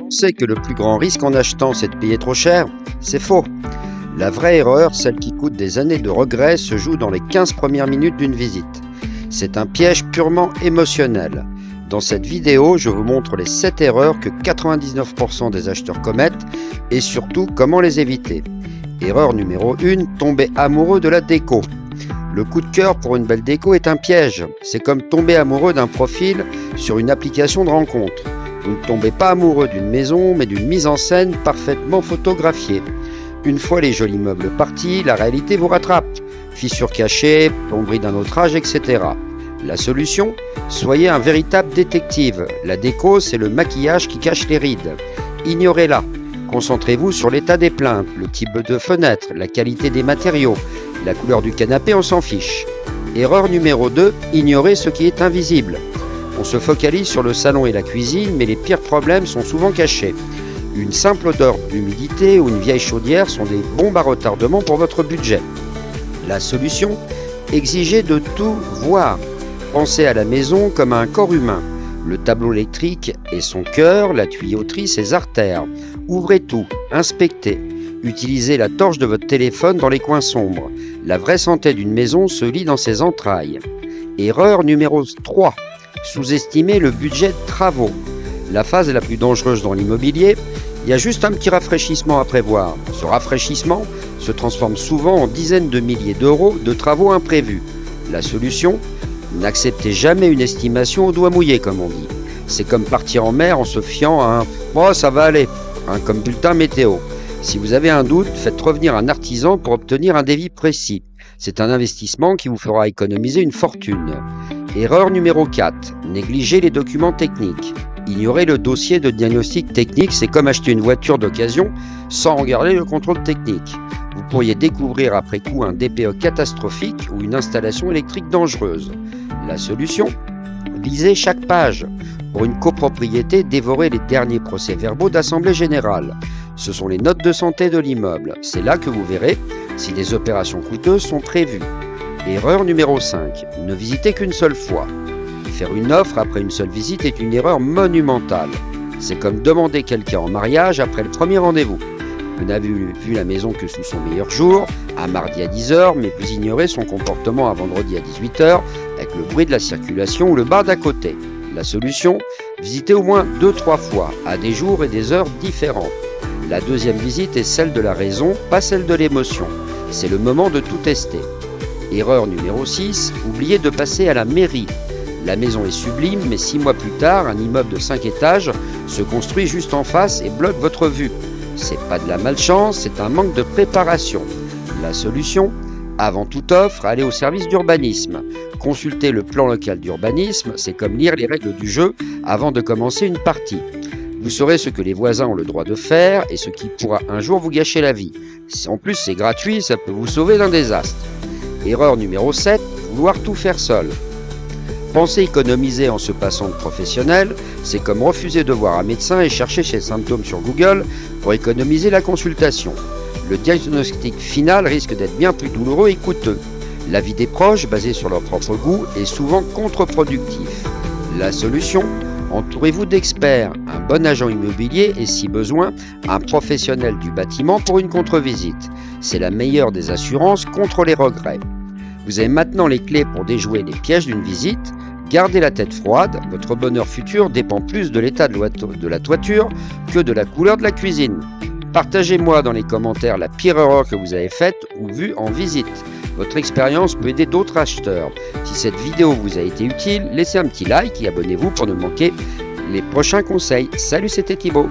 pensez que le plus grand risque en achetant, c'est de payer trop cher? C'est faux. La vraie erreur, celle qui coûte des années de regrets, se joue dans les 15 premières minutes d'une visite. C'est un piège purement émotionnel. Dans cette vidéo, je vous montre les 7 erreurs que 99% des acheteurs commettent et surtout comment les éviter. Erreur numéro 1, tomber amoureux de la déco. Le coup de cœur pour une belle déco est un piège. C'est comme tomber amoureux d'un profil sur une application de rencontre. Vous ne tombez pas amoureux d'une maison, mais d'une mise en scène parfaitement photographiée. Une fois les jolis meubles partis, la réalité vous rattrape. Fissures cachées, plomberie d'un autre âge, etc. La solution? Soyez un véritable détective. La déco, c'est le maquillage qui cache les rides. Ignorez-la. Concentrez-vous sur l'état des plaintes, le type de fenêtre, la qualité des matériaux, la couleur du canapé, on s'en fiche. Erreur numéro 2, ignorez ce qui est invisible. On se focalise sur le salon et la cuisine, mais les pires problèmes sont souvent cachés. Une simple odeur d'humidité ou une vieille chaudière sont des bombes à retardement pour votre budget. La solution? Exigez de tout voir. Pensez à la maison comme à un corps humain. Le tableau électrique est son cœur, la tuyauterie ses artères. Ouvrez tout, inspectez. Utilisez la torche de votre téléphone dans les coins sombres. La vraie santé d'une maison se lit dans ses entrailles. Erreur numéro 3. Sous-estimer le budget de travaux. La phase la plus dangereuse dans l'immobilier, il y a juste un petit rafraîchissement à prévoir. Ce rafraîchissement se transforme souvent en dizaines de milliers d'euros de travaux imprévus. La solution? N'acceptez jamais une estimation au doigt mouillé, comme on dit. C'est comme partir en mer en se fiant à un « oh, ça va aller », comme bulletin météo. Si vous avez un doute, faites revenir un artisan pour obtenir un devis précis. C'est un investissement qui vous fera économiser une fortune. Erreur numéro 4. Négligez les documents techniques. Ignorer le dossier de diagnostic technique, c'est comme acheter une voiture d'occasion sans regarder le contrôle technique. Vous pourriez découvrir après coup un DPE catastrophique ou une installation électrique dangereuse. La solution? Lisez chaque page. Pour une copropriété, dévorez les derniers procès-verbaux d'assemblée générale. Ce sont les notes de santé de l'immeuble. C'est là que vous verrez si des opérations coûteuses sont prévues. Erreur numéro 5. Ne visitez qu'une seule fois. Faire une offre après une seule visite est une erreur monumentale. C'est comme demander quelqu'un en mariage après le premier rendez-vous. Vous n'avez vu la maison que sous son meilleur jour, un mardi à 10h, mais vous ignorez son comportement un vendredi à 18h, avec le bruit de la circulation ou le bar d'à côté. La solution? Visitez au moins 2-3 fois, à des jours et des heures différentes. La deuxième visite est celle de la raison, pas celle de l'émotion. C'est le moment de tout tester. Erreur numéro 6, oubliez de passer à la mairie. La maison est sublime, mais 6 mois plus tard, un immeuble de 5 étages se construit juste en face et bloque votre vue. C'est pas de la malchance, c'est un manque de préparation. La solution? Avant toute offre, allez au service d'urbanisme. Consulter le plan local d'urbanisme, c'est comme lire les règles du jeu avant de commencer une partie. Vous saurez ce que les voisins ont le droit de faire et ce qui pourra un jour vous gâcher la vie. En plus, c'est gratuit, ça peut vous sauver d'un désastre. Erreur numéro 7, vouloir tout faire seul. Penser économiser en se passant de professionnel, c'est comme refuser de voir un médecin et chercher ses symptômes sur Google pour économiser la consultation. Le diagnostic final risque d'être bien plus douloureux et coûteux. L'avis des proches, basé sur leur propre goût, est souvent contre-productif. La solution? Entourez-vous d'experts, un bon agent immobilier et, si besoin, un professionnel du bâtiment pour une contre-visite. C'est la meilleure des assurances contre les regrets. Vous avez maintenant les clés pour déjouer les pièges d'une visite. Gardez la tête froide, votre bonheur futur dépend plus de l'état de la toiture que de la couleur de la cuisine. Partagez-moi dans les commentaires la pire erreur que vous avez faite ou vue en visite. Votre expérience peut aider d'autres acheteurs. Si cette vidéo vous a été utile, laissez un petit like et abonnez-vous pour ne manquer les prochains conseils. Salut, c'était Thibaut.